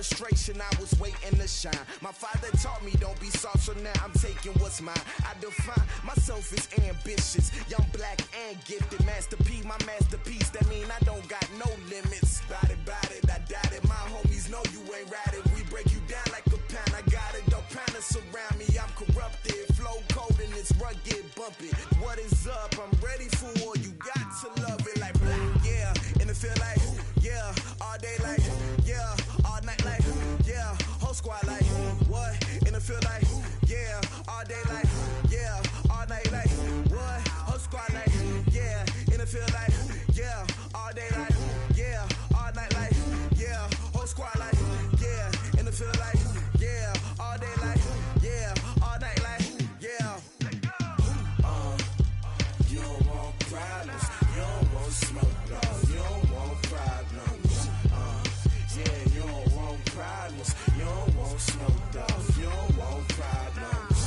frustration, I was waiting to shine. My father taught me don't be soft, so now I'm taking what's mine. I define myself as ambitious, young, black, and gifted. Master P, my masterpiece, that mean I don't got no limits. Bout it, I doubt it. My homies know you ain't ratted. We break you down like a pound. I got it, don't pound to surround me. I'm corrupted, flow cold and it's rugged, bumpy. What is up? I'm ready for war. You got to love it like black, yeah. And it feel like, yeah. All day like, yeah. All night like, yeah. Whole squad like, what? And it feel like, yeah. All day like, yeah. All night like, what? Whole squad like, yeah. And it feel like, yeah. All day like, yeah. All night like, yeah. Whole squad like, yeah. And it feel like, yeah. All day like, yeah. All night like, yeah. You don't want problems. You don't want smoke, dog. You don't want problems. Yeah, you don't want problems. You don't want smoke, dog. You don't want problems.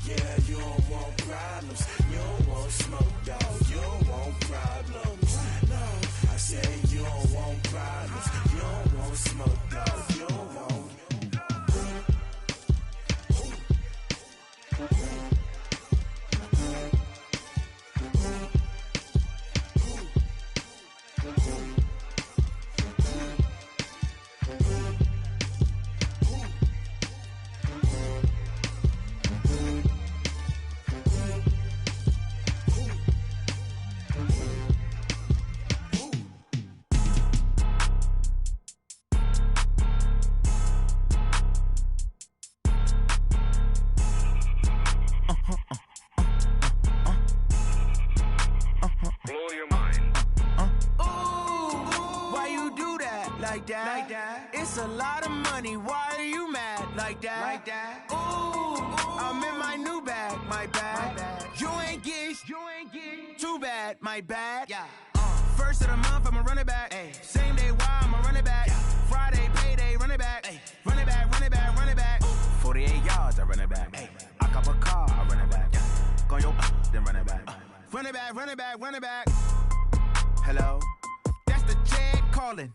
Yeah, you don't want problems. You don't want smoke, dog. You don't want problems. No, I said you don't want problems. You don't want smoke, dog. You don't want. It's a lot of money, why are you mad like that? Ooh, I'm in my new bag, my bad. You ain't get too bad, my bad. Yeah. First of the month, I'ma run it back. Ay. Same day, why I'ma run it back. Yeah. Friday, payday, run it back. Ay. Run it back, run it back, run it back. 48 yards, I run it back. Ay. I cop a car, I run it back. Yeah. Go your then run it back. Run it back, run it back, run it back. Hello? That's the check calling.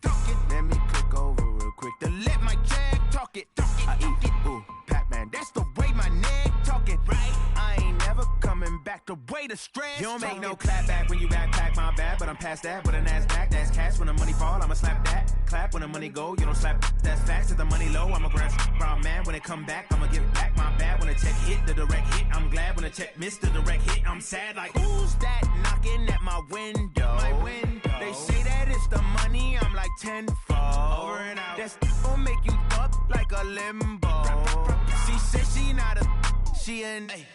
Let me click over real quick to let my check talk it. I eat it, ooh, Pac-Man. That's the way my neck talking, right? I ain't never coming back the way the stress. You don't make no clap back when you backpack, my bad, but I'm past that. With a NASDAQ, that's cash. When the money fall, I'ma slap that. Clap when the money go, you don't slap. That's facts. If the money low, I'ma grab brown man. When it come back, I'ma give back my bad. When the check hit, the direct hit. I'm glad when the check missed the direct hit. I'm sad like, who's that knocking at my window? My window. They say that it's the money, I'm like tenfold. Over and out. That's gon' make you up like a limbo. She said she not a, she an. Ay.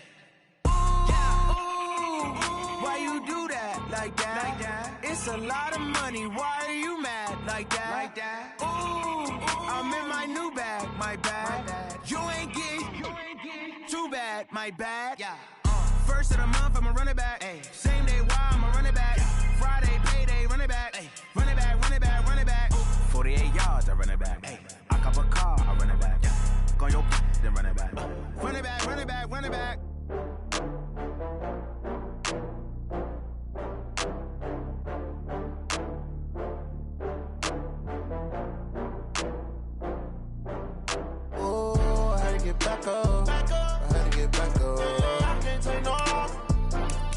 Why you do that like that? It's a lot of money, why are you mad like that? Ooh, I'm in my new bag, my bad. You ain't get too bad, my bad. Yeah. First of the month, I'ma run it back. Ay. Same day, why I'ma run it back. Friday, payday, run it back. Ay. Run it back, run it back, run it back. 48 yards, I run it back. Ay. I cop a car, I run it back. Yeah. Go your then run it back. Run it back, run it back, run it back. Oh, I had to get back up. I had to get back up. I can't take no off.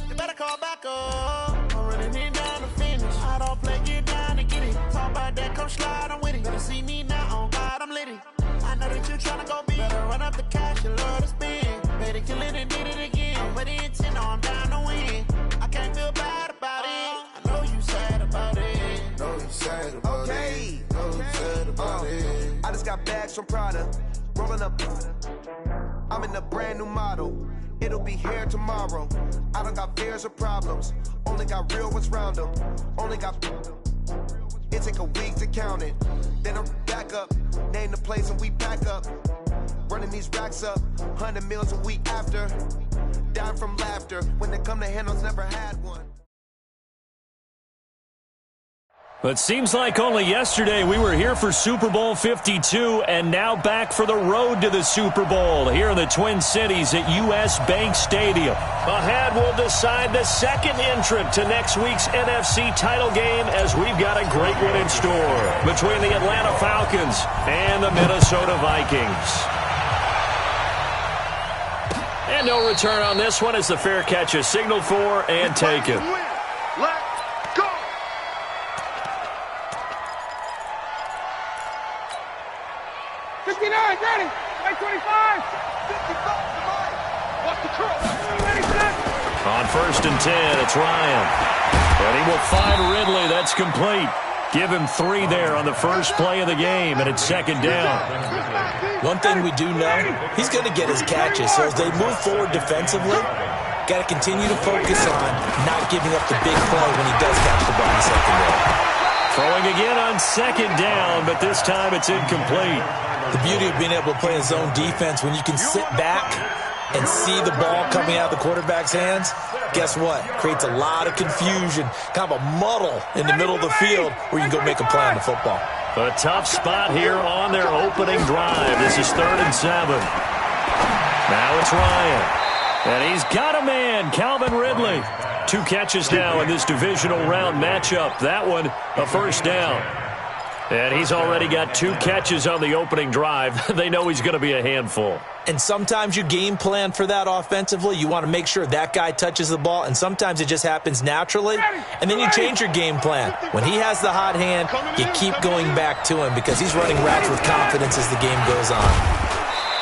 You better call back up. I'm running it down to finish. I don't play, get down to get it. Talk about that, come slide, I'm with it. Better see me now, on God, I'm lit it. I know that you tryna go big. Better run up the cash, you love to spend. Better kill it and did it again. I'm with the intent, no, I'm down to win. I can't feel bad about it. I know you sad about it. Know you sad about it. Know you sad about it. I just got bags from Prada. Rolling up. I'm in a brand new model. It'll be here tomorrow. I don't got fears or problems. Only got real ones round them. Only got. It take a week to count it. Then I'm back up. Name the place and we pack up. Running these racks up. 100 meals a week after. Down from laughter. When they come to handles, never had one. It seems like only yesterday we were here for Super Bowl 52 and now back for the road to the Super Bowl here in the Twin Cities at U.S. Bank Stadium. Ahead, we'll decide the second entrant to next week's NFC title game as we've got a great one in store between the Atlanta Falcons and the Minnesota Vikings. And no return on this one as the fair catch is signaled for and taken. Let's go! Ready, 25. 55, watch the curl. Ready, set. On 1st and 10, it's Ryan. And he will find Ridley. That's complete. Give him 3 there on the first play of the game, and it's 2nd down. One thing we do know, he's going to get his catches. So as they move forward defensively, got to continue to focus on not giving up the big play when he does catch the ball in the secondary. Throwing again on 2nd down, but this time it's incomplete. The beauty of being able to play a zone defense, when you can sit back and see the ball coming out of the quarterback's hands, guess what? Creates a lot of confusion, kind of a muddle in the middle of the field where you can go make a play on the football. A tough spot here on their opening drive. This is 3rd and 7. Now it's Ryan. And he's got a man, Calvin Ridley. 2 catches now in this divisional round matchup. That one, a 1st down. And he's already got 2 catches on the opening drive. They know he's going to be a handful. And sometimes you game plan for that offensively. You want to make sure that guy touches the ball, and sometimes it just happens naturally. And then you change your game plan. When he has the hot hand, you keep going back to him because he's running routes with confidence as the game goes on.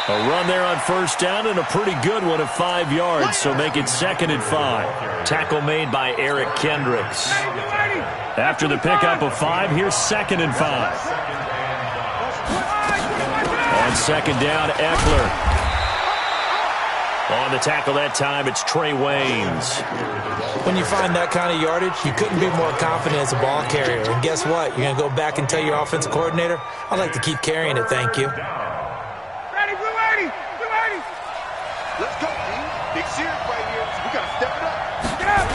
A run there on 1st down and a pretty good one of 5 yards, so make it 2nd and 5. Tackle made by Eric Kendricks. After the pickup of 5, here's 2nd and 5. On 2nd down, Eckler. On the tackle that time, it's Trey Waynes. When you find that kind of yardage, you couldn't be more confident as a ball carrier. And guess what? You're going to go back and tell your offensive coordinator, I'd like to keep carrying it, thank you. Ready, blue 80, blue 80. Let's go, D. Big series right here. We got to step it up. Get up.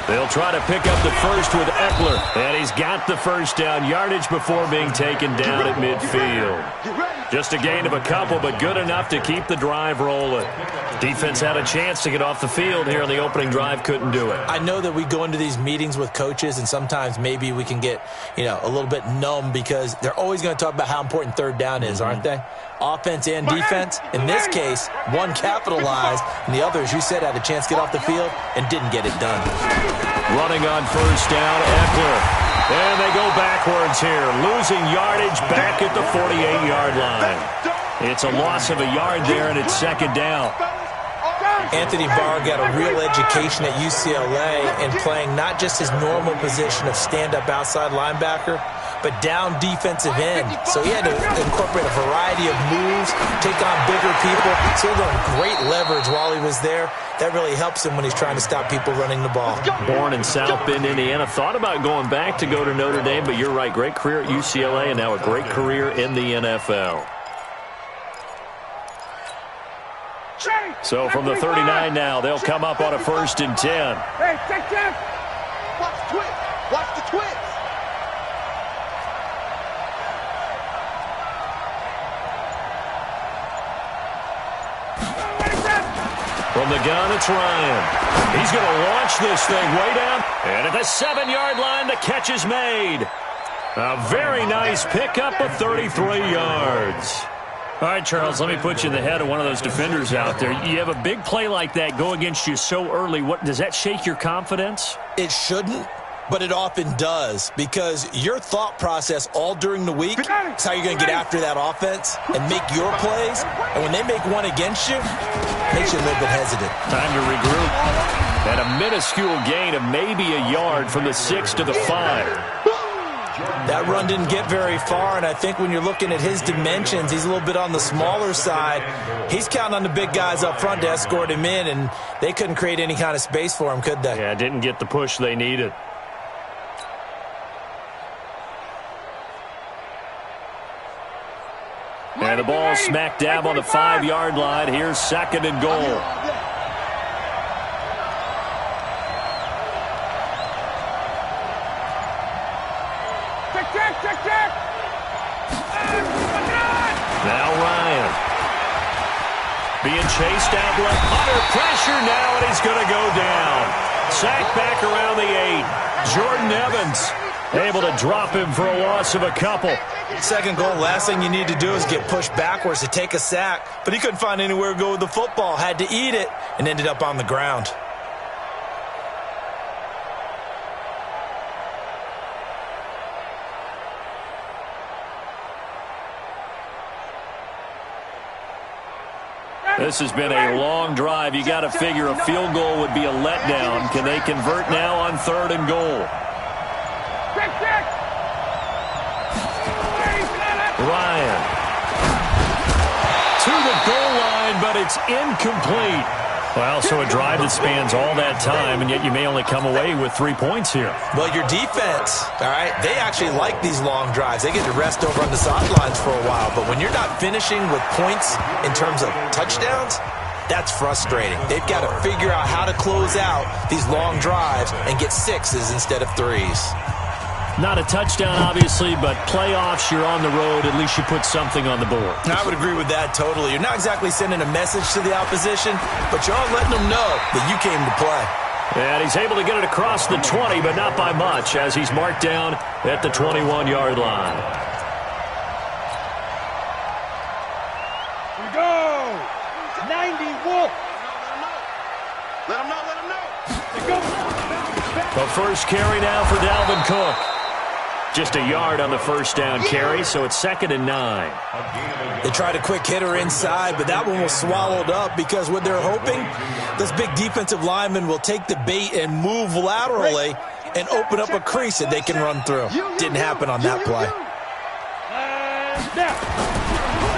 They'll try to pick up the first with Eckler. And he's got the 1st down yardage before being taken down at midfield. Just a gain of a couple, but good enough to keep the drive rolling. Defense had a chance to get off the field here on the opening drive, couldn't do it. I know that we go into these meetings with coaches, and sometimes maybe we can get, a little bit numb because they're always going to talk about how important 3rd down is, aren't they? Offense and defense. In this case, one capitalized, and the other, as you said, had a chance to get off the field and didn't get it done. Running on 1st down, Eckler. And they go backwards here, losing yardage back at the 48-yard line. It's a loss of a yard there, and it's 2nd down. Anthony Barr got a real education at UCLA in playing not just his normal position of stand-up outside linebacker, but down defensive end. So he had to incorporate a variety of moves, take on bigger people. So he learned great leverage while he was there. That really helps him when he's trying to stop people running the ball. Born in South Bend, Indiana. Thought about going back to go to Notre Dame, but you're right. Great career at UCLA and now a great career in the NFL. So from the 39 now, they'll come up on a 1st and 10. Hey, check, check. Watch the twist. Watch the twist. From the gun, it's Ryan. He's going to launch this thing way down. And at the 7-yard line, the catch is made. A very nice pickup of 33 yards. All right, Charles, let me put you in the head of one of those defenders out there. You have a big play like that go against you so early. Does that shake your confidence? It shouldn't, but it often does because your thought process all during the week is how you're going to get after that offense and make your plays. And when they make one against you, it makes you a little bit hesitant. Time to regroup. And a minuscule gain of maybe a yard from the 6 to the 5. That run didn't get very far, and I think when you're looking at his dimensions, he's a little bit on the smaller side. He's counting on the big guys up front to escort him in, and they couldn't create any kind of space for him, could they? Yeah, didn't get the push they needed. And the ball smack dab on the 5-yard line. Here's 2nd and goal. Now Ryan. Being chased out left. Under pressure now, and he's going to go down. Sacked back around the 8. Jordan Evans able to drop him for a loss of a couple. Second goal, last thing you need to do is get pushed backwards to take a sack. But he couldn't find anywhere to go with the football. Had to eat it and ended up on the ground. This has been a long drive. You got to figure a field goal would be a letdown. Can they convert now on 3rd and goal? Ryan. To the goal line, but it's incomplete. Well, so a drive that spans all that time, and yet you may only come away with 3 points here. Well, your defense, all right, they actually like these long drives. They get to rest over on the sidelines for a while. But when you're not finishing with points in terms of touchdowns, that's frustrating. They've got to figure out how to close out these long drives and get 6s instead of 3s. Not a touchdown, obviously, but playoffs, you're on the road. At least you put something on the board. I would agree with that totally. You're not exactly sending a message to the opposition, but you're letting them know that you came to play. And he's able to get it across the 20, but not by much, as he's marked down at the 21-yard line. We go! 90 Wolf! Let him know, let him know. The first carry now for Dalvin Cook. Just a yard on the first down carry, so it's 2nd and 9. They tried a quick hitter inside, but that one was swallowed up because what they're hoping, this big defensive lineman will take the bait and move laterally and open up a crease that they can run through. Didn't happen on that play.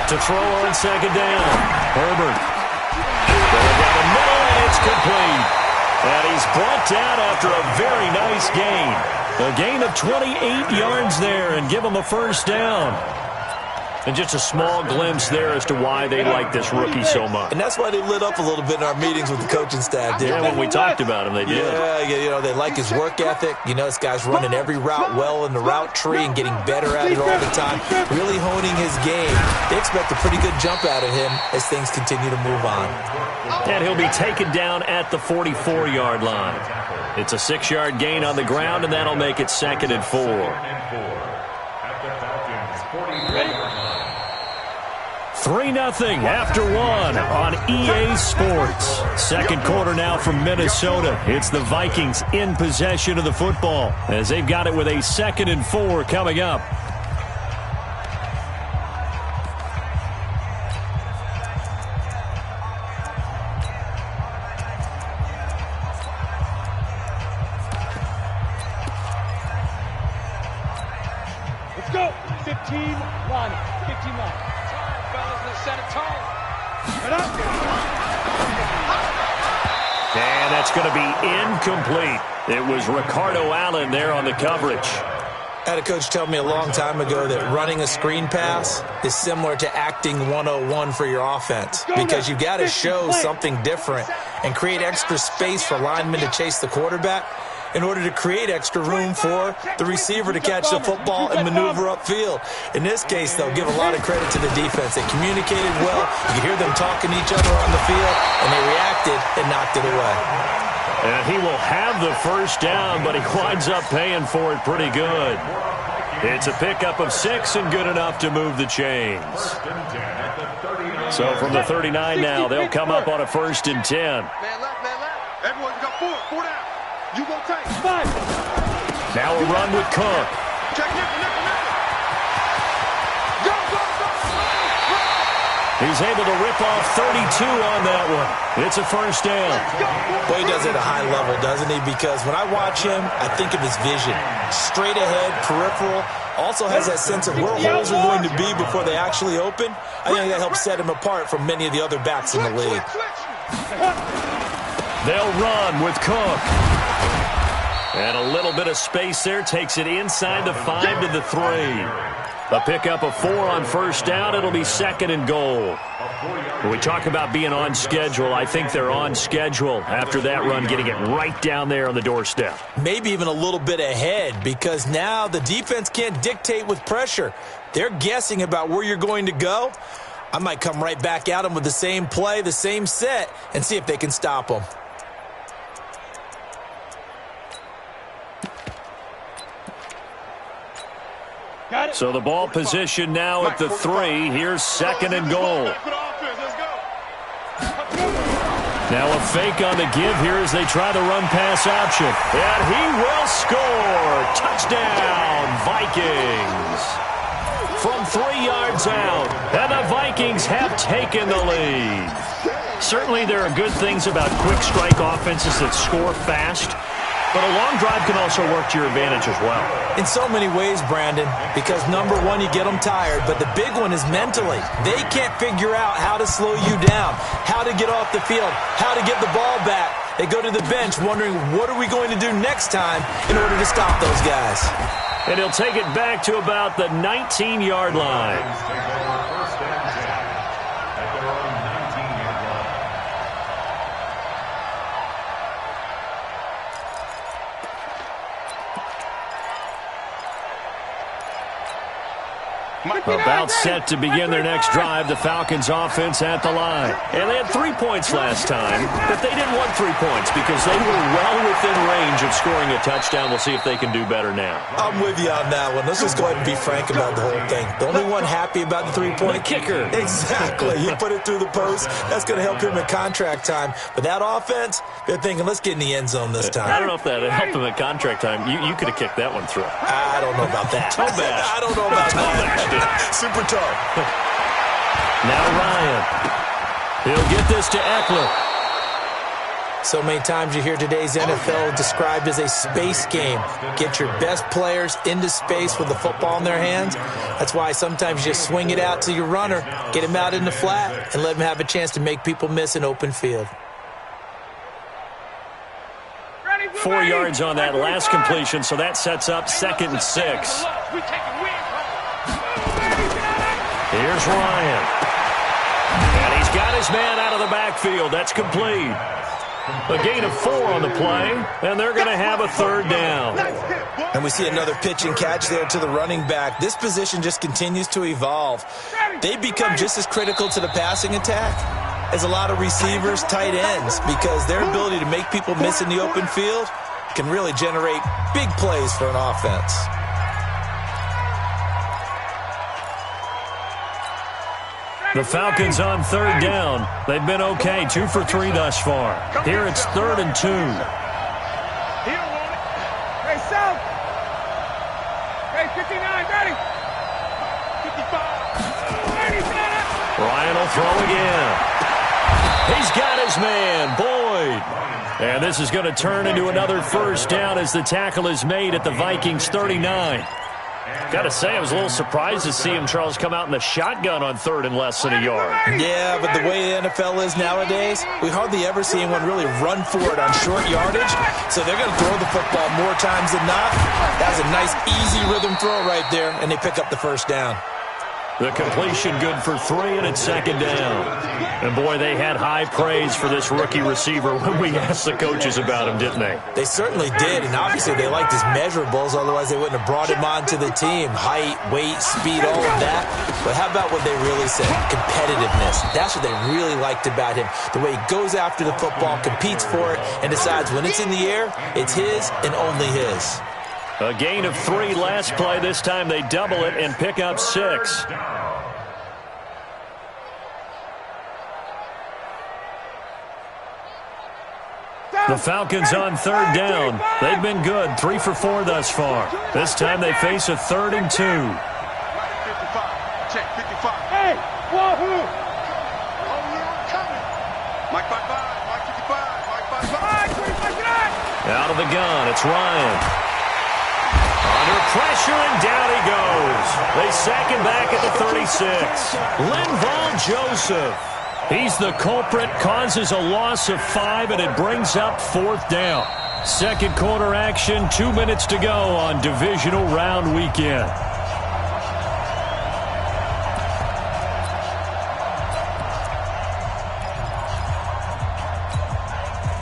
To throw on 2nd down. Herbert. Going down the middle, and it's complete. And he's brought down after a very nice gain. A gain of 28 yards there and give him a first down. And just a small glimpse there as to why they like this rookie so much. And that's why they lit up a little bit in our meetings with the coaching staff. Yeah, when we talked about him, they did. Yeah, you know, they like his work ethic. You know, this guy's running every route well in the route tree and getting better at it all the time. Really honing his game. They expect a pretty good jump out of him as things continue to move on. And he'll be taken down at the 44-yard line. It's a 6-yard gain on the ground, and that'll make it 2nd and 4. 3-0 after 1 on EA Sports. Second quarter now from Minnesota. It's the Vikings in possession of the football as they've got it with a 2nd and 4 coming up. Let's go. 15-1. 15-1. Set a tone. And that's going to be incomplete. It was Ricardo Allen there on the coverage. I had a coach tell me a long time ago that running a screen pass is similar to acting 101 for your offense because you've got to show something different and create extra space for linemen to chase the quarterback in order to create extra room for the receiver to catch the football and maneuver upfield. In this case, they'll give a lot of credit to the defense. They communicated well. You could hear them talking to each other on the field, and they reacted and knocked it away. And he will have the first down, but he winds up paying for it pretty good. It's a pickup of 6 and good enough to move the chains. So from the 39 now, they'll come up on a 1st and 10. Man left, man left. Everyone's got 4 down. You go take 5. Now a run with Cook. Check nickel. Go. He's able to rip off 32 on that one. It's a first down. Boy, he does it at a high level, doesn't he? Because when I watch him, I think of his vision. Straight ahead, peripheral. Also has that sense of where holes are going to be before they actually open. I think that helps set him apart from many of the other backs in the league. They'll run with Cook. And a little bit of space there takes it inside the 5 to the 3. A pickup of 4 on first down. It'll be 2nd and goal. When we talk about being on schedule, I think they're on schedule after that run, getting it right down there on the doorstep. Maybe even a little bit ahead, because now the defense can't dictate with pressure. They're guessing about where you're going to go. I might come right back at them with the same play, the same set, and see if they can stop them. So the ball position now at the 3. Here's 2nd and goal. Now a fake on the give here as they try the run-pass option. And he will score. Touchdown, Vikings. From 3 yards out. And the Vikings have taken the lead. Certainly there are good things about quick strike offenses that score fast. But a long drive can also work to your advantage as well. In so many ways, Brandon, because number one, you get them tired, but the big one is mentally. They can't figure out how to slow you down, how to get off the field, how to get the ball back. They go to the bench wondering, what are we going to do next time in order to stop those guys? And he'll take it back to about the 19-yard line. About set to begin their next drive, the Falcons offense at the line. And they had 3 points last time, but they didn't want 3 points because they were well within range of scoring a touchdown. We'll see if they can do better now. I'm with you on that one. Let's just go ahead and be frank about the whole thing. The only one happy about the 3-point kicker. Exactly. You put it through the post. That's going to help him in contract time. But that offense, they're thinking, let's get in the end zone this time. I don't know if that helped him at contract time. You could have kicked that one through. I don't know about that. I don't know about that. Super tough. Now Ryan. He'll get this to Eckler. So many times you hear today's NFL described as a space game. Get your best players into space with the football in their hands. That's why sometimes you just swing it out to your runner, get him out in the flat, and let him have a chance to make people miss an open field. 4 yards on that last completion, so that sets up 2nd and 6. Here's Ryan. And he's got his man out of the backfield. That's complete. A gain of 4 on the play, and they're going to have a 3rd down. And we see another pitch and catch there to the running back. This position just continues to evolve. They become just as critical to the passing attack as a lot of receivers, tight ends, because their ability to make people miss in the open field can really generate big plays for an offense. The Falcons on 3rd down. They've been okay, 2 for 3 thus far. Here it's 3rd and 2. Hey, South. Hey, 59, ready. 55. Ryan will throw again. He's got his man, Boyd. And this is going to turn into another 1st down as the tackle is made at the Vikings 39. Got to say, I was a little surprised to see him, Charles, come out in the shotgun on 3rd and less than a yard. Yeah, but the way the NFL is nowadays, we hardly ever see anyone really run for it on short yardage. So they're going to throw the football more times than not. That was a nice, easy rhythm throw right there, and they pick up the 1st down. The completion good for 3, and it's 2nd down. And, boy, they had high praise for this rookie receiver when we asked the coaches about him, didn't they? They certainly did, and obviously they liked his measurables, otherwise they wouldn't have brought him onto the team. Height, weight, speed, all of that. But how about what they really said? Competitiveness. That's what they really liked about him. The way he goes after the football, competes for it, and decides when it's in the air, it's his and only his. A gain of 3 last play. This time they double it and pick up 6. The Falcons on 3rd down. They've been good, 3 for 4 thus far. This time they face a 3rd and 2. 55. Check 55. Hey, wahoo! Mike 55, Mike 55, Mike 55. Out of the gun, it's Ryan. Under pressure, and down he goes. They sack him back at the 36. Linval Joseph. He's the culprit, causes a loss of 5, and it brings up 4th down. 2nd quarter action, 2 minutes to go on divisional round weekend.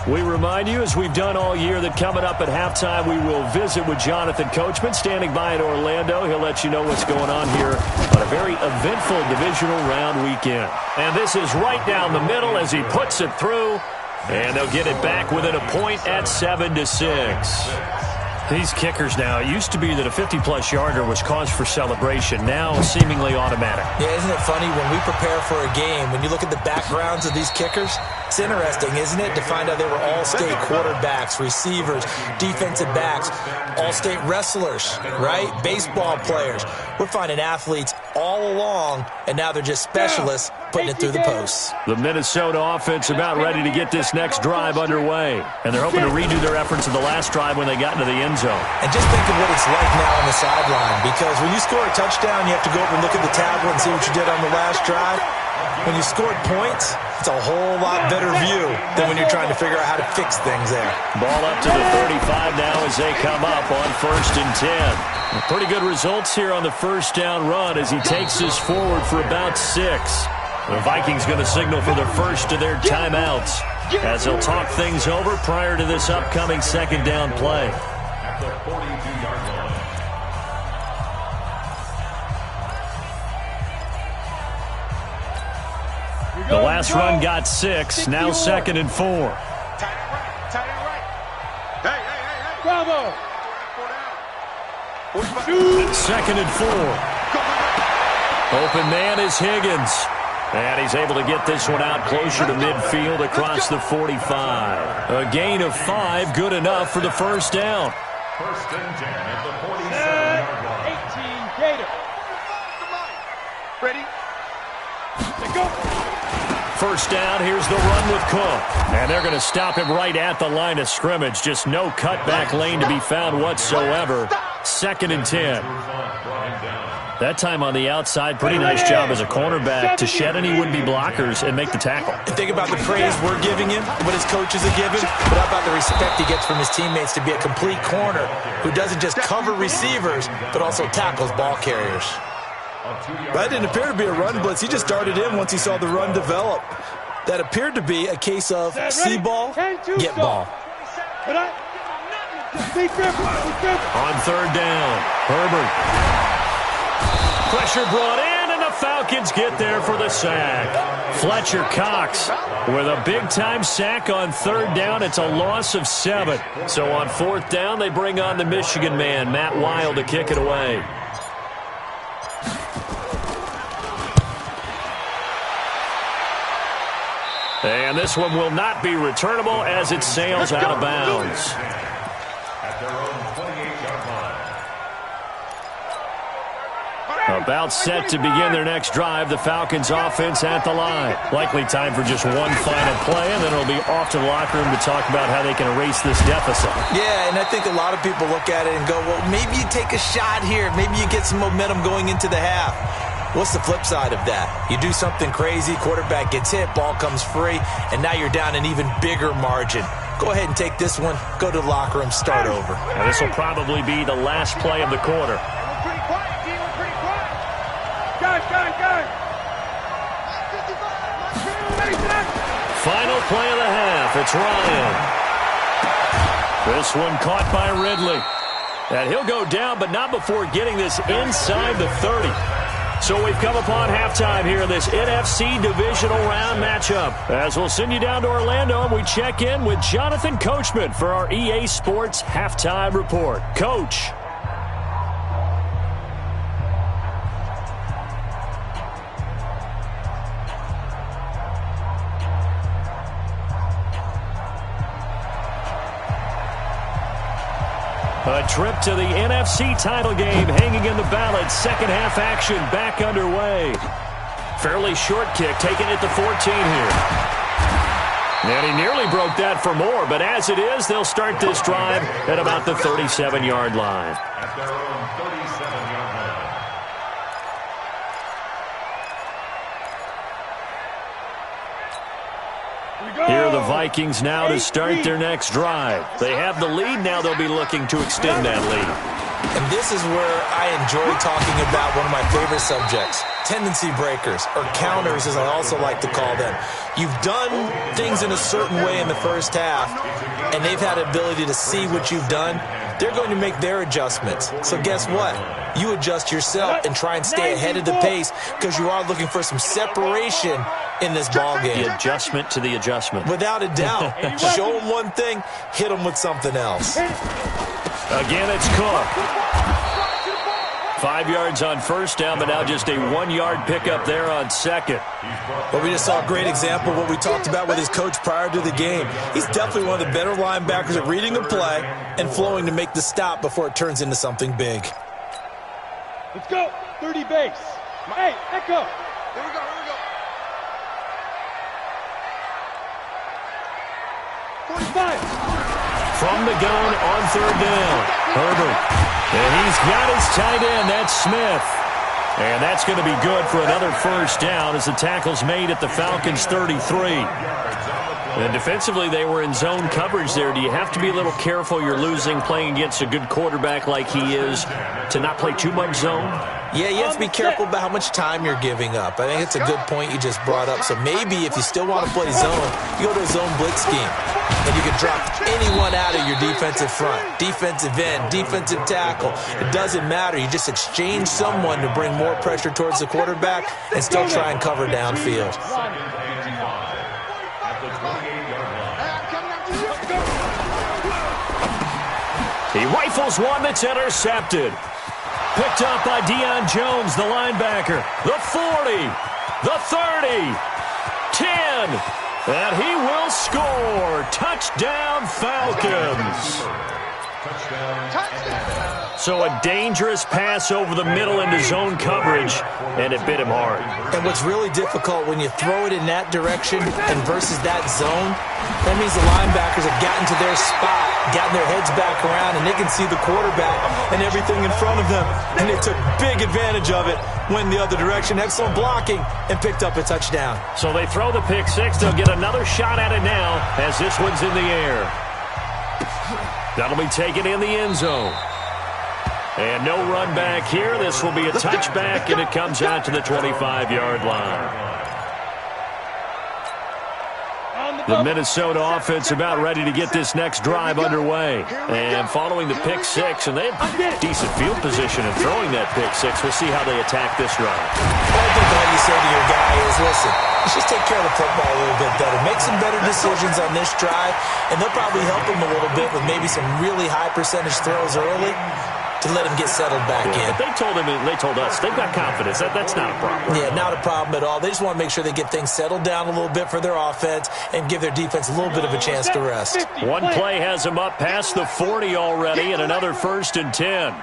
We remind you, as we've done all year, that coming up at halftime, we will visit with Jonathan Coachman, standing by in Orlando. He'll let you know what's going on here on a very eventful divisional round weekend. And this is right down the middle as he puts it through. And they'll get it back within a point at 7-6. These kickers now, it used to be that a 50-plus yarder was cause for celebration. Now, seemingly automatic. Yeah, isn't it funny when we prepare for a game, when you look at the backgrounds of these kickers, it's interesting, isn't it, to find out they were all-state quarterbacks, receivers, defensive backs, all-state wrestlers, right? Baseball players. We're finding athletes all along, and now they're just specialists putting it through the posts. The Minnesota offense about ready to get this next drive underway. And they're hoping to redo their efforts in the last drive when they got into the end zone. And just think of what it's like now on the sideline, because when you score a touchdown, you have to go over and look at the tablet and see what you did on the last drive. When you scored points, it's a whole lot better view than when you're trying to figure out how to fix things there. Ball up to the 35 now as they come up on 1st and 10. Pretty good results here on the first down run as he takes this forward for about 6. The Vikings going to signal for the first of their timeouts as they'll talk things over prior to this upcoming second down play. At the 42-yard line. The last run got 6, now 2nd and 4. Tight end right. Hey. Bravo. 2nd and 4. Open man is Higgins. And he's able to get this one out closer to midfield across the 45. A gain of 5, good enough for the first down. 1st and 10 at the 47-yard line. 18 Gator. Ready? Let's go. First down, here's the run with Cook. And they're going to stop him right at the line of scrimmage. Just no cutback lane to be found whatsoever. 2nd and 10. That time on the outside, pretty nice job as a cornerback to shed any would-be blockers and make the tackle. And think about the praise we're giving him, what his coaches are giving, but how about the respect he gets from his teammates to be a complete corner who doesn't just cover receivers, but also tackles ball carriers. That didn't appear to be a run blitz. He just darted in once he saw the run develop. That appeared to be a case of see ball, get ball. On 3rd down, Herbert. Pressure brought in, and the Falcons get there for the sack. Fletcher Cox with a big-time sack on 3rd down. It's a loss of 7. So on 4th down, they bring on the Michigan man, Matt Wild, to kick it away. And this one will not be returnable as it sails out of bounds. At their own 28-yard line. About set to begin their next drive, the Falcons offense at the line. Likely time for just one final play, and then it'll be off to the locker room to talk about how they can erase this deficit. Yeah, and I think a lot of people look at it and go, well, maybe you take a shot here. Maybe you get some momentum going into the half. What's the flip side of that? You do something crazy, quarterback gets hit, ball comes free, and now you're down an even bigger margin. Go ahead and take this one, go to the locker room, start over. Now this will probably be the last play of the quarter. We're pretty quiet, D. We're pretty quiet. Guys. Final play of the half. It's Ryan. This one caught by Ridley. And he'll go down, but not before getting this inside the 30. So we've come upon halftime here in this NFC divisional round matchup. As we'll send you down to Orlando, and we check in with Jonathan Coachman for our EA Sports Halftime Report. Coach. A trip to the NFC title game hanging in the balance. Second half action back underway. Fairly short kick taken at the 14 here. And he nearly broke that for more, but as it is, they'll start this drive at about the 37-yard line. At their own 37-yard line. Here are the Vikings now to start their next drive. They have the lead. Now they'll be looking to extend that lead. And And this is where I enjoy talking about one of my favorite subjects, tendency breakers, or counters as I also like to call them. You've done things in a certain way in the first half, and they've had the ability to see what you've done. They're going to make their adjustments. So guess what? You adjust yourself and try and stay ahead of the pace because you are looking for some separation in this ball game. The adjustment to the adjustment. Without a doubt. Show them one thing, hit them with something else. Again, it's Cook. 5 yards on first down, but now just a 1-yard pickup there on second. Well, we just saw a great example of what we talked about with his coach prior to the game. He's definitely one of the better linebackers at reading a play and flowing to make the stop before it turns into something big. Let's go. 30 base. Hey, Echo. Here we go. 45. From the gun on third down, Herbert. And he's got his tight end, that's Smith. And that's going to be good for another first down as the tackle's made at the Falcons' 33. And defensively, they were in zone coverage there. Do you have to be a little careful? You're losing playing against a good quarterback like he is to not play too much zone? Yeah, you have to be careful about how much time you're giving up. I think it's a good point you just brought up. So maybe if you still want to play zone, you go to a zone blitz scheme. And you can drop anyone out of your defensive front. Defensive end, defensive tackle. It doesn't matter. You just exchange someone to bring more pressure towards the quarterback and still try and cover downfield. He rifles one that's intercepted. Picked up by Deion Jones, the linebacker. The 40, the 30, 10, and he will score. Touchdown, Falcons. So a dangerous pass over the middle into zone coverage, and it bit him hard. And what's really difficult when you throw it in that direction and versus that zone, that means the linebackers have gotten to their spot, gotten their heads back around, and they can see the quarterback and everything in front of them. And they took big advantage of it, went the other direction, excellent blocking, and picked up a touchdown. So they throw the pick six. They'll get another shot at it now as this one's in the air. That'll be taken in the end zone. And no run back here. This will be a touchback, and it comes out to the 25-yard line. The Minnesota offense about ready to get this next drive underway. And following the pick six, and they have decent field position in throwing that pick six. We'll see how they attack this drive. I think all you say to your guy is, listen, let's just take care of the football a little bit better. Make some better decisions on this drive, and they'll probably help him a little bit with maybe some really high percentage throws early to let him get settled back in. They told him, they told us, they've got confidence. That's not a problem. Yeah, not a problem at all. They just want to make sure they get things settled down a little bit for their offense and give their defense a little bit of a chance to rest. One play has them up past the 40 already, and another 1st and 10.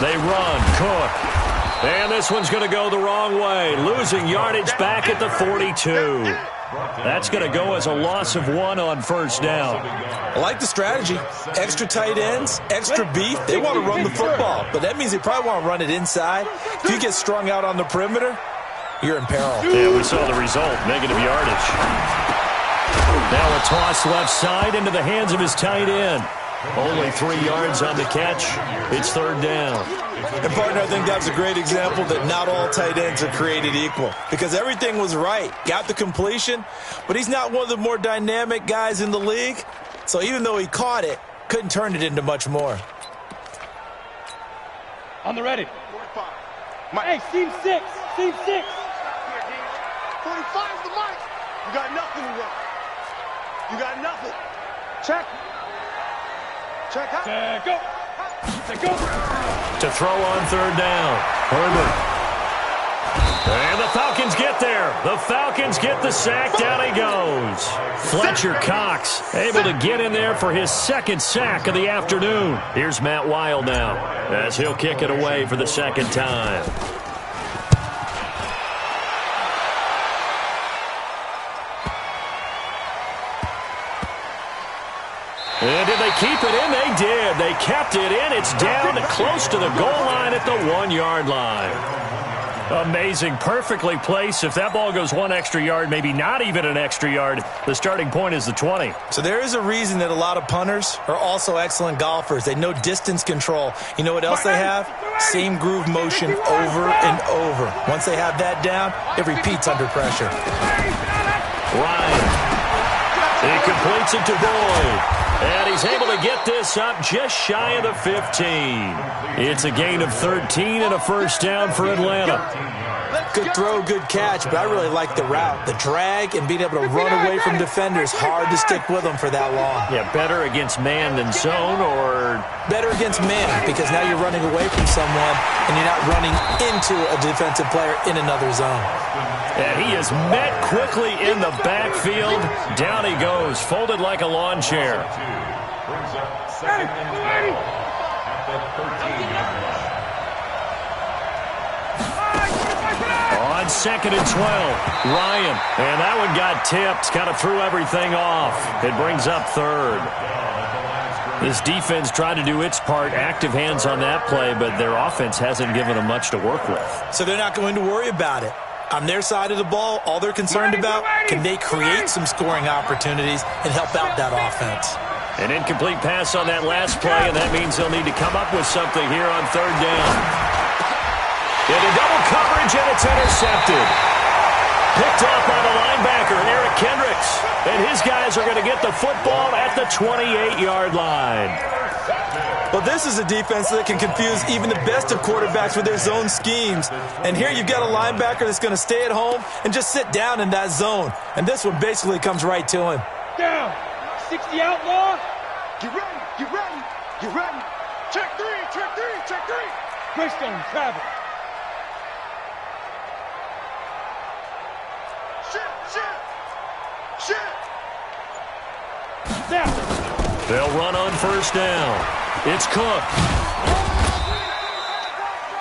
They run, Cook. And this one's going to go the wrong way, losing yardage back at the 42. That's going to go as a loss of 1 on first down. I like the strategy. Extra tight ends, extra beef. They want to run the football, but that means they probably want to run it inside. If you get strung out on the perimeter, you're in peril. Yeah, we saw the result, negative yardage. Now a toss left side into the hands of his tight end. Only 3 yards on the catch. It's 3rd down. And, partner, I think that's a great example that not all tight ends are created equal because everything was right. Got the completion, but he's not one of the more dynamic guys in the league. So even though he caught it, couldn't turn it into much more. On the ready. Hey, seam 6. Seam 6. 45 the mic. You got nothing to run. You got nothing. Check. Check out. Check go. Check go. To throw on 3rd down. Herbert. And the Falcons get there. The Falcons get the sack. Down he goes. Fletcher Cox able to get in there for his 2nd sack of the afternoon. Here's Matt Wild now as he'll kick it away for the 2nd time. And did they keep it in? They did. They kept it in. It's down close to the goal line at the 1-yard line. Amazing. Perfectly placed. If that ball goes one extra yard, maybe not even an extra yard, the starting point is the 20. So there is a reason that a lot of punters are also excellent golfers. They know distance control. You know what else they have? Same groove motion over and over. Once they have that down, it repeats under pressure. Ryan. He completes it to Boyd. And he's able to get this up just shy of the 15. It's a gain of 13 and a first down for Atlanta. Good throw, good catch, but I really like the route. The drag and being able to run away from defenders, hard to stick with them for that long. Yeah, better against man than zone, or? Better against man, because now you're running away from someone and you're not running into a defensive player in another zone. And he is met quickly in the backfield. Down he goes, folded like a lawn chair. On 2nd and 12, Ryan. And that one got tipped, kind of threw everything off. It brings up 3rd. This defense tried to do its part, active hands on that play, but their offense hasn't given them much to work with. So they're not going to worry about it. On their side of the ball, all they're concerned about, can they create some scoring opportunities and help out that offense? An incomplete pass on that last play, and that means they'll need to come up with something here on 3rd down. Into double coverage, and it's intercepted. Picked off by the linebacker, Eric Kendricks. And his guys are going to get the football at the 28-yard line. Well, this is a defense that can confuse even the best of quarterbacks with their zone schemes. And here you've got a linebacker that's going to stay at home and just sit down in that zone. And this one basically comes right to him. Down. 60 outlaw. Get ready. Get ready. Get ready. Check 3. Check 3. Check 3. Greystone, travel. Shit. Down. They'll run on 1st down. It's Cook.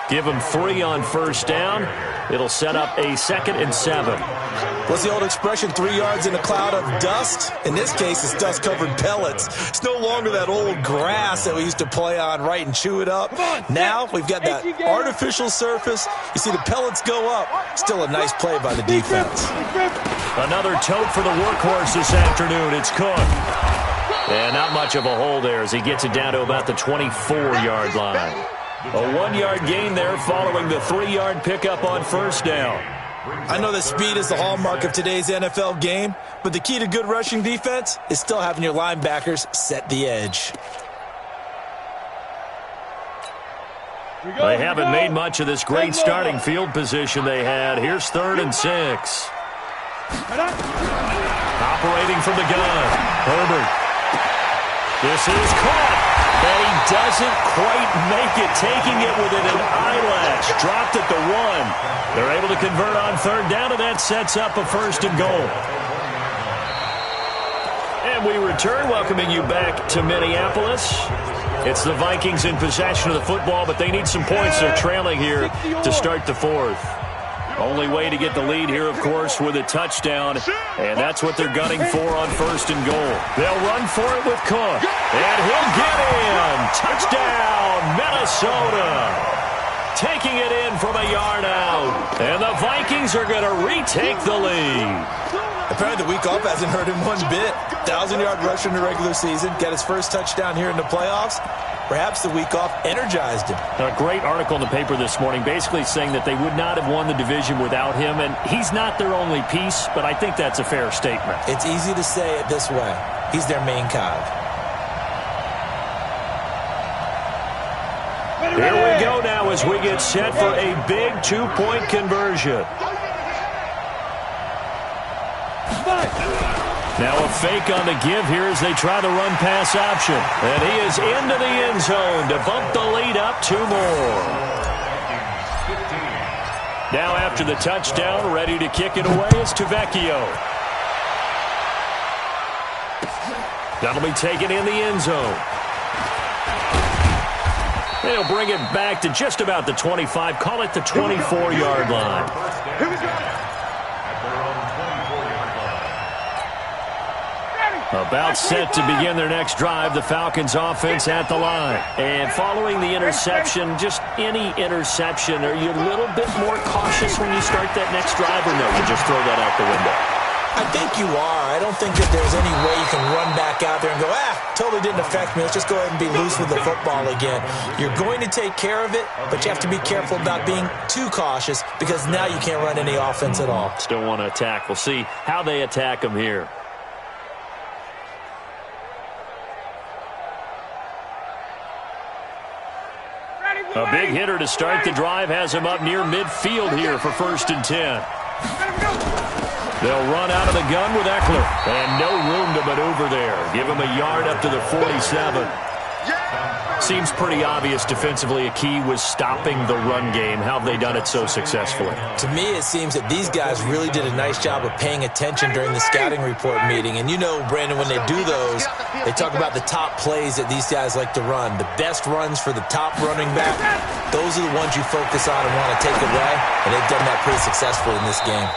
Give him 3 on 1st down. It'll set up a 2nd and 7. What's the old expression, 3 yards in a cloud of dust? In this case, it's dust-covered pellets. It's no longer that old grass that we used to play on, right, and chew it up. Now we've got that artificial surface. You see the pellets go up. Still a nice play by the defense. Another tote for the workhorse this afternoon. It's Cook. And not much of a hole there as he gets it down to about the 24-yard line. A 1-yard gain there following the 3-yard pickup on 1st down. I know that speed is the hallmark of today's NFL game, but the key to good rushing defense is still having your linebackers set the edge. They haven't made much of this great starting field position they had. Here's 3rd and 6. Operating from the gun, Herbert. This is caught, and he doesn't quite make it, taking it within an eyelash. Dropped at the 1. They're able to convert on 3rd down, and that sets up a 1st and goal. And we return, welcoming you back to Minneapolis. It's the Vikings in possession of the football, but they need some points. They're trailing here to start the 4th. Only way to get the lead here, of course, with a touchdown, and that's what they're gunning for on 1st and goal. They'll run for it with Cook, and he'll get in. Touchdown, Minnesota. Taking it in from a yard out, and the Vikings are going to retake the lead. Apparently the week off hasn't hurt him one bit. 1,000-yard rusher in the regular season, got his first touchdown here in the playoffs. Perhaps the week off energized him. A great article in the paper this morning basically saying that they would not have won the division without him, and he's not their only piece, but I think that's a fair statement. It's easy to say it this way. He's their main cog. Here we go now as we get set for a big 2-point conversion. Now a fake on the give here as they try the run-pass option. And he is into the end zone to bump the lead up 2 more. Now after the touchdown, ready to kick it away is Tavecchio. That'll be taken in the end zone. They'll bring it back to just about the 25, call it the 24-yard line. Here we go. About set to begin their next drive, the Falcons offense at the line. And following the interception, just any interception, are you a little bit more cautious when you start that next drive, or no, you just throw that out the window? I think you are. I don't think that there's any way you can run back out there and go, totally didn't affect me. Let's just go ahead and be loose with the football again. You're going to take care of it, but you have to be careful about being too cautious because now you can't run any offense at all. Still want to attack. We'll see how they attack them here. A big hitter to start the drive has him up near midfield here for 1st and 10. They'll run out of the gun with Eckler. And no room to maneuver there. Give him a yard up to the 47. Seems pretty obvious defensively a key was stopping the run game. How have they done it so successfully? To me, it seems that these guys really did a nice job of paying attention during the scouting report meeting. And you know, Brandon, when they do those, they talk about the top plays that these guys like to run. The best runs for the top running back, those are the ones you focus on and want to take away. And they've done that pretty successfully in this game.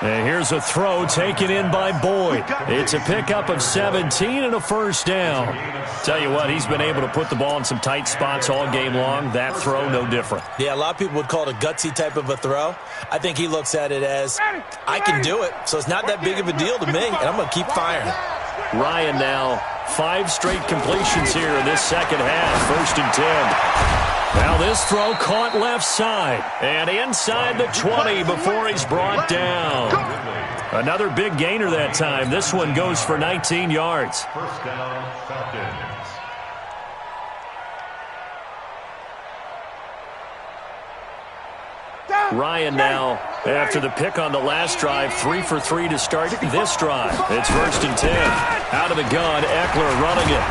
And here's a throw taken in by Boyd. It's a pickup of 17 and a 1st down. Tell you what, he's been able to put the ball in some tight spots all game long. That throw, no different. Yeah, a lot of people would call it a gutsy type of a throw. I think he looks at it as, I can do it, so it's not that big of a deal to me, and I'm going to keep firing. Ryan now, 5 straight completions here in this second half. 1st and 10. Now this throw caught left side and inside the 20 before he's brought down. Another big gainer that time. This one goes for 19 yards. 1st down, Falcons. Ryan now, after the pick on the last drive, 3 for 3 to start this drive. It's 1st and 10. Out of the gun, Eckler running it.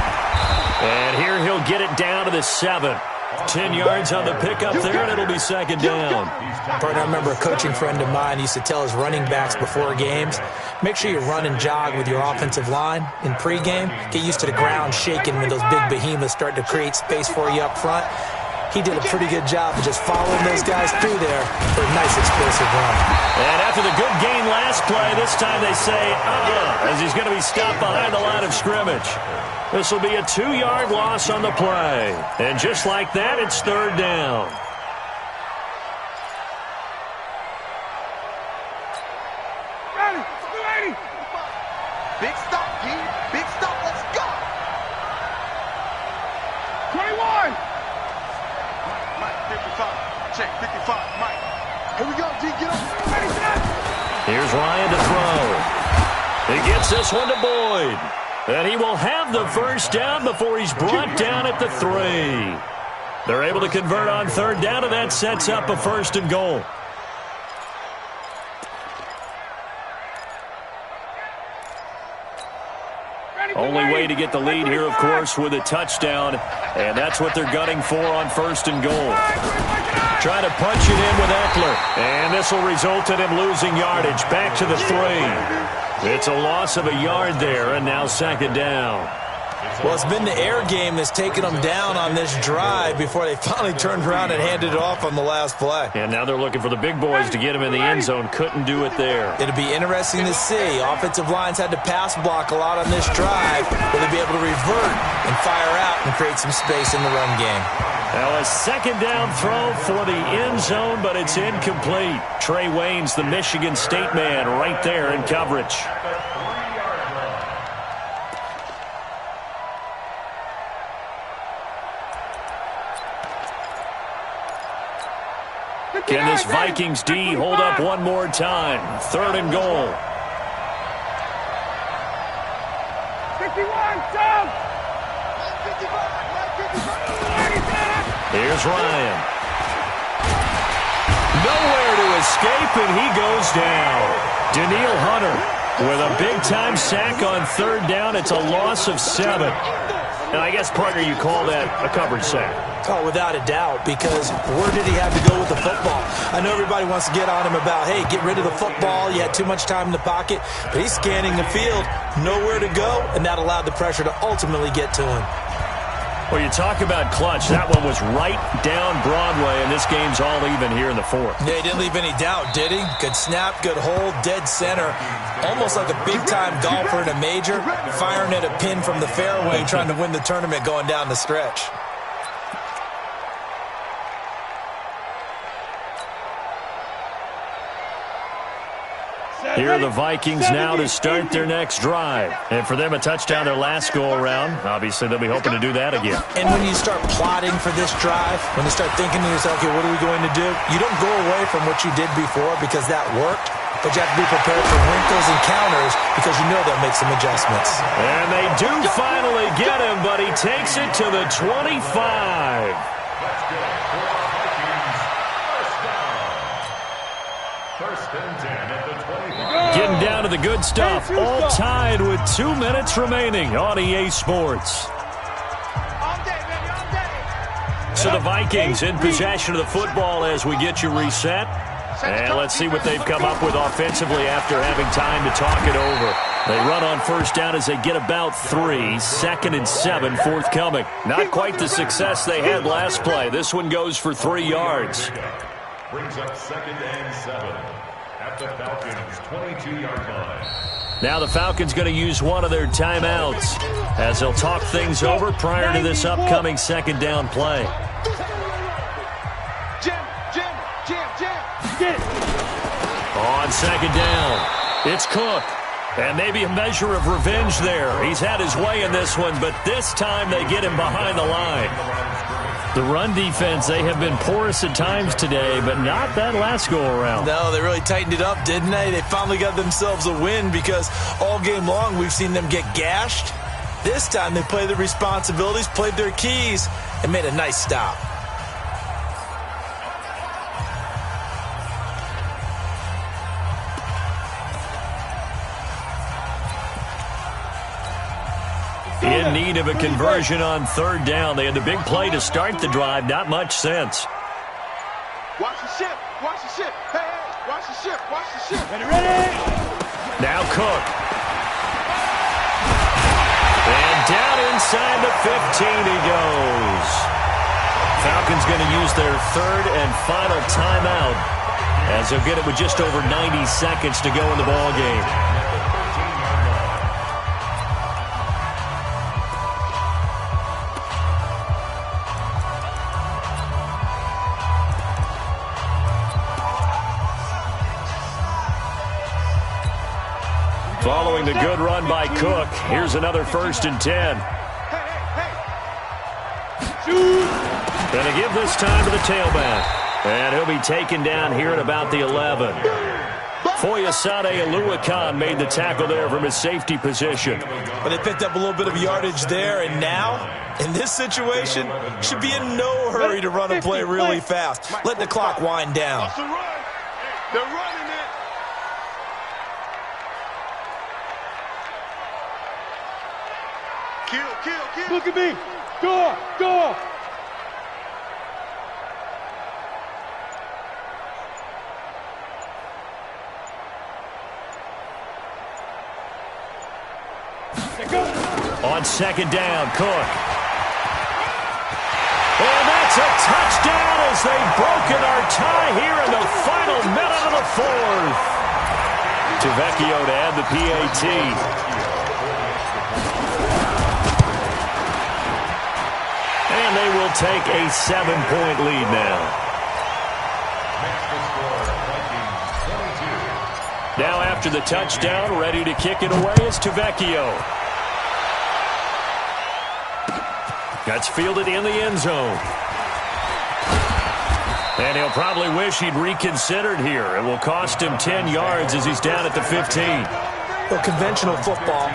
And here he'll get it down to the 7. 10 yards on the pickup there, and it'll be 2nd down. Partner, I remember a coaching friend of mine used to tell his running backs before games, make sure you run and jog with your offensive line in pregame. Get used to the ground shaking when those big behemoths start to create space for you up front. He did a pretty good job of just following those guys through there for a nice explosive run. And after the good gain last play, this time they say, as he's going to be stopped behind the line of scrimmage. This will be a 2-yard loss on the play. And just like that, it's 3rd down. Big stop, G. Big stop. Let's go. 21. Mike, 55. Check, 55. Mike. Here we go, G. Get up. Here's Ryan to throw. He gets this one to Boyd. And he will have the 1st down before he's brought down at the 3. They're able to convert on 3rd down, and that sets up a 1st and goal. Only way to get the lead here, of course, with a touchdown. And that's what they're gunning for on 1st and goal. Trying to punch it in with Eckler. And this will result in him losing yardage. Back to the 3. It's a loss of a yard there, and now 2nd down. Well, it's been the air game that's taken them down on this drive before they finally turned around and handed it off on the last play. And now they're looking for the big boys to get him in the end zone. Couldn't do it there. It'll be interesting to see. Offensive lines had to pass block a lot on this drive. Will they be able to revert and fire out and create some space in the run game? Now a 2nd down throw for the end zone, but it's incomplete. Trey Waynes, the Michigan State man, right there in coverage. Can this Vikings D hold up one more time? 3rd and goal. 51, down. Here's Ryan. Nowhere to escape, and he goes down. Daniil Hunter with a big-time sack on 3rd down. It's a loss of 7. And I guess, partner, you call that a coverage sack. Oh, without a doubt, because where did he have to go with the football? I know everybody wants to get on him about, hey, get rid of the football. You had too much time in the pocket. But he's scanning the field, nowhere to go, and that allowed the pressure to ultimately get to him. Well, you talk about clutch. That one was right down Broadway, and this game's all even here in the fourth. Yeah, he didn't leave any doubt, did he? Good snap, good hold, dead center. Almost like a big-time golfer in a major, firing at a pin from the fairway, trying to win the tournament going down the stretch. Here are the Vikings now to start their next drive. And for them, a touchdown their last go-around. Obviously, they'll be hoping to do that again. And when you start plotting for this drive, when you start thinking to yourself, okay, what are we going to do? You don't go away from what you did before because that worked, but you have to be prepared for wrinkles and counters because you know they'll make some adjustments. And they do finally get him, but he takes it to the 25. Let's go for the Vikings. First and 10 at the 25. Getting down to the good stuff. All tied with 2 minutes remaining on EA Sports. So the Vikings in possession of the football as we get you reset. And let's see what they've come up with offensively after having time to talk it over. They run on first down as they get about 3. 2nd and 7 forthcoming. Not quite the success they had last play. This one goes for 3 yards. Brings up 2nd and 7 at the Falcons' 22-yard line. Now the Falcons going to use one of their timeouts as they'll talk things over prior to this upcoming second down play. On second down, it's Cook. And maybe a measure of revenge there. He's had his way in this one, but this time they get him behind the line. The run defense, they have been porous at times today, but not that last go-around. No, they really tightened it up, didn't they? They finally got themselves a win because all game long we've seen them get gashed. This time they played their responsibilities, played their keys, and made a nice stop. In need of a conversion on third down. They had the big play to start the drive. Not much sense. Watch the ship. Watch the ship. Hey, hey. Watch the ship. Watch the ship. Ready? Now Cook. And down inside the 15 he goes. Falcons going to use their third and final timeout as they'll get it with just over 90 seconds to go in the ball game. Following the good run by Cook, here's another 1st and 10. Going to give this time to the tailback. And he'll be taken down here at about the 11. Foyesade Aluakan made the tackle there from his safety position. But they picked up a little bit of yardage there, and now, in this situation, should be in no hurry to run a play really fast. Let the clock wind down. They're running it. Kill. Look at me. Go. On second down, Cook. And that's a touchdown as they've broken our tie here in the final minute of the fourth. Tavecchio to add the PAT. And they will take a 7-point lead now. Now after the touchdown, ready to kick it away is Tavecchio. That's fielded in the end zone. And he'll probably wish he'd reconsidered here. It will cost him 10 yards as he's down at the 15. Well, conventional football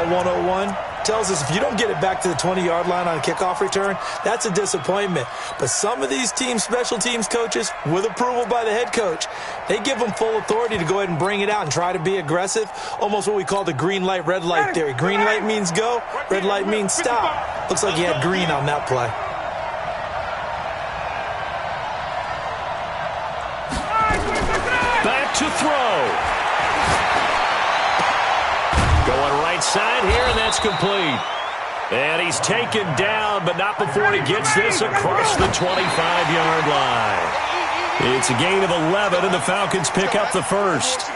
101, tells us if you don't get it back to the 20-yard line on a kickoff return, that's a disappointment. But some of these teams, special teams coaches, with approval by the head coach, they give them full authority to go ahead and bring it out and try to be aggressive, almost what we call the green light, red light theory. Green light means go, red light means stop. Looks like he had green on that play. Back to throw. Going right side here, and that's complete. And he's taken down, but not before he gets this across the 25-yard line. It's a gain of 11, and the Falcons pick up the first.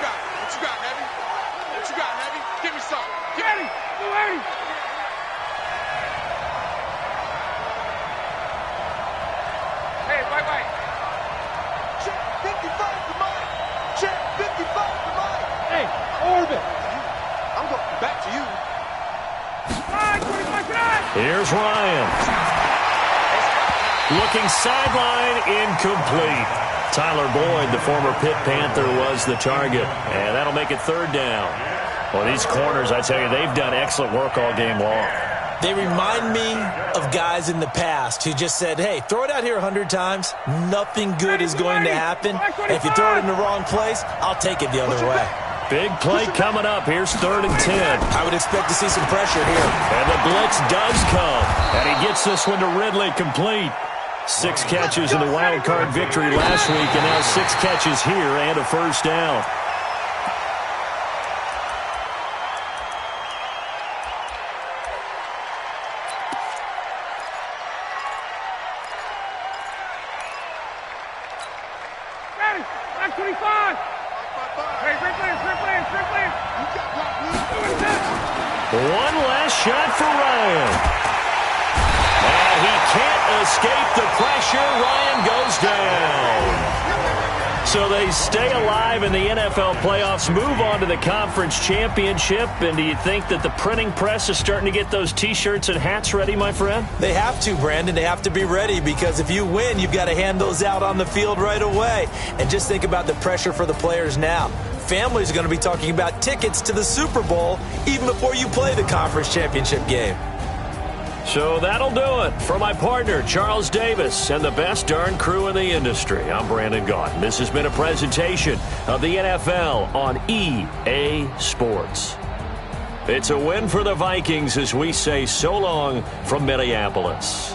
Here's Ryan. Looking sideline, incomplete. Tyler Boyd, the former Pitt Panther, was the target. And that'll make it third down. Well, these corners, I tell you, they've done excellent work all game long. They remind me of guys in the past who just said, hey, throw it out here 100 times. Nothing good is going to happen. And if you throw it in the wrong place, I'll take it the other way. Big play coming up. Here's 3rd and 10. I would expect to see some pressure here. And the blitz does come. And he gets this one to Ridley, complete. 6 catches in the wild card victory last week, and now 6 catches here and a first down. One last shot for Ryan. And he can't escape the pressure. Ryan goes down. So they stay alive in the NFL playoffs, move on to the conference championship. And do you think that the printing press is starting to get those T-shirts and hats ready, my friend? They have to, Brandon. They have to be ready because if you win, you've got to hand those out on the field right away. And just think about the pressure for the players now. Families are going to be talking about tickets to the Super Bowl even before you play the conference championship game. So that'll do it. For my partner, Charles Davis, and the best darn crew in the industry, I'm Brandon Gaudin. This has been a presentation of the NFL on EA Sports. It's a win for the Vikings as we say so long from Minneapolis.